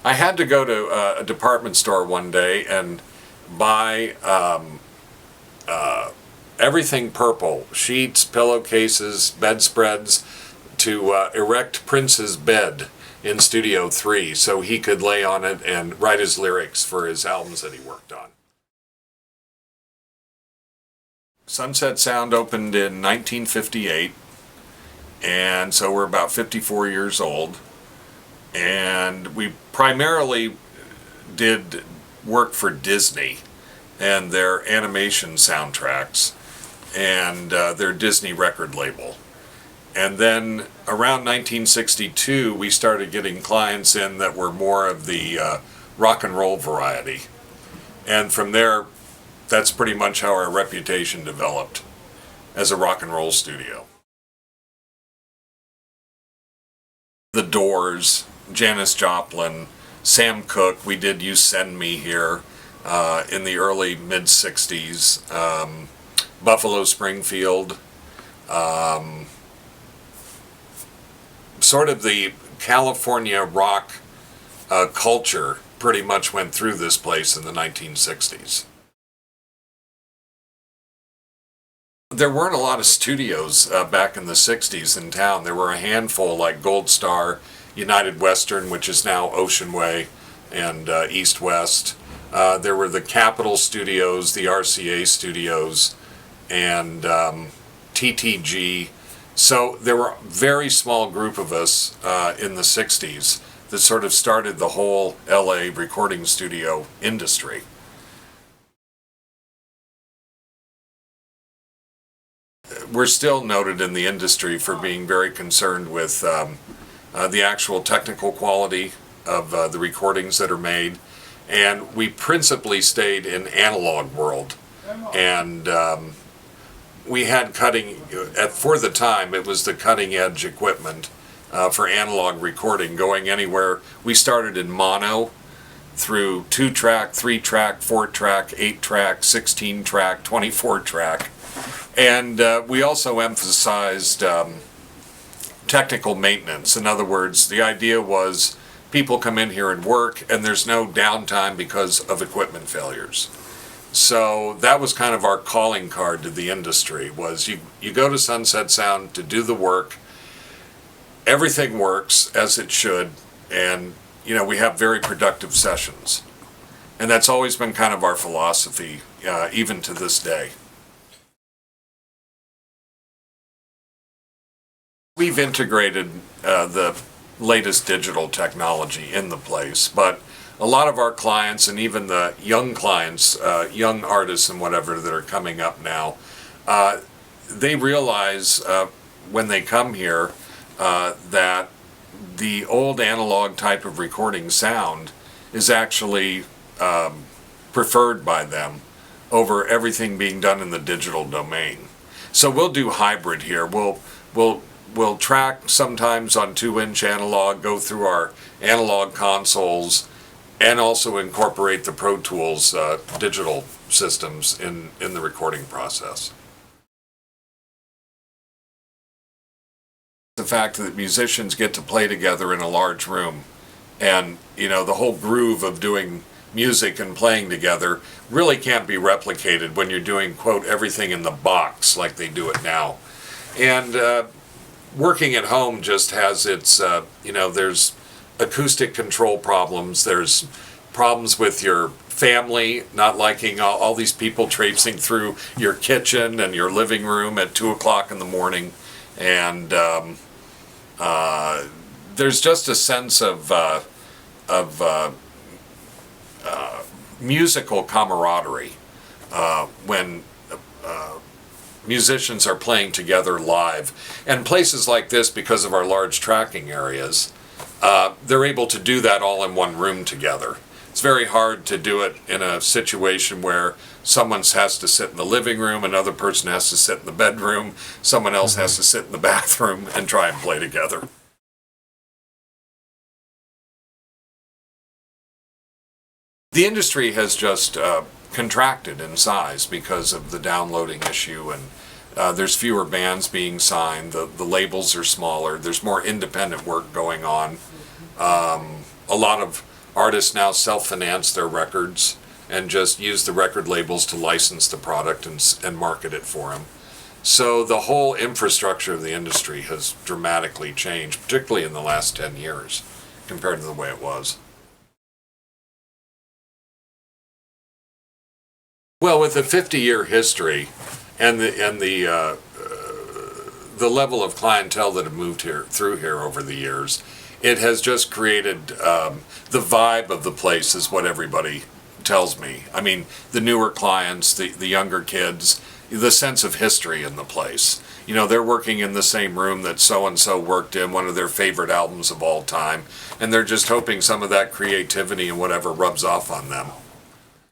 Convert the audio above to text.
I had to go to a department store one day and buy everything purple, sheets, pillowcases, bedspreads, to erect Prince's bed in Studio 3 so he could lay on it and write his lyrics for his albums that he worked on. Sunset Sound opened in 1958, and so we're about 54 years old. And we primarily did work for Disney and their animation soundtracks and their Disney record label. And then around 1962, we started getting clients in that were more of the rock and roll variety. And from there, that's pretty much how our reputation developed as a rock and roll studio. The Doors, Janis Joplin, Sam Cooke, we did You Send Me here in the early mid-60s, Buffalo Springfield, sort of the California rock culture pretty much went through this place in the 1960s. There weren't a lot of studios back in the 60s in town. There were a handful like Gold Star, United Western, which is now Ocean Way, and East West. There were the Capitol Studios, the RCA Studios, and TTG. So there were a very small group of us in the 60s that sort of started the whole LA recording studio industry. We're still noted in the industry for being very concerned with the actual technical quality of the recordings that are made, and we principally stayed in analog world, and we had for the time, it was the cutting edge equipment for analog recording, going anywhere. We started in mono through 2-track, 3-track, 4-track, 8-track, 16-track, 24-track. And we also emphasized technical maintenance. In other words, the idea was people come in here and work, and there's no downtime because of equipment failures. So that was kind of our calling card to the industry, was you go to Sunset Sound to do the work, everything works as it should, and we have very productive sessions. And that's always been kind of our philosophy, even to this day. We've integrated the latest digital technology in the place, but a lot of our clients, and even the young clients, young artists and whatever that are coming up now, they realize when they come here that the old analog type of recording sound is actually preferred by them over everything being done in the digital domain. So we'll do hybrid here. We'll track sometimes on 2-inch analog, go through our analog consoles, and also incorporate the Pro Tools digital systems in the recording process. The fact that musicians get to play together in a large room, and the whole groove of doing music and playing together really can't be replicated when you're doing, quote, everything in the box like they do it now. And working at home just has its, there's acoustic control problems, there's problems with your family not liking all these people traipsing through your kitchen and your living room at 2 o'clock in the morning, and there's just a sense of musical camaraderie when musicians are playing together live. And places like this, because of our large tracking areas, they're able to do that all in one room together. It's very hard to do it in a situation where someone has to sit in the living room, another person has to sit in the bedroom, someone else has to sit in the bathroom and try and play together. The industry has just contracted in size because of the downloading issue, and there's fewer bands being signed, the labels are smaller, there's more independent work going on. A lot of artists now self-finance their records and just use the record labels to license the product and market it for them. So the whole infrastructure of the industry has dramatically changed, particularly in the last 10 years, compared to the way it was. Well, with a 50-year history and the level of clientele that have moved through here over the years, it has just created the vibe of the place is what everybody tells me. I mean, the newer clients, the younger kids, the sense of history in the place. You know, they're working in the same room that so-and-so worked in, one of their favorite albums of all time, and they're just hoping some of that creativity and whatever rubs off on them.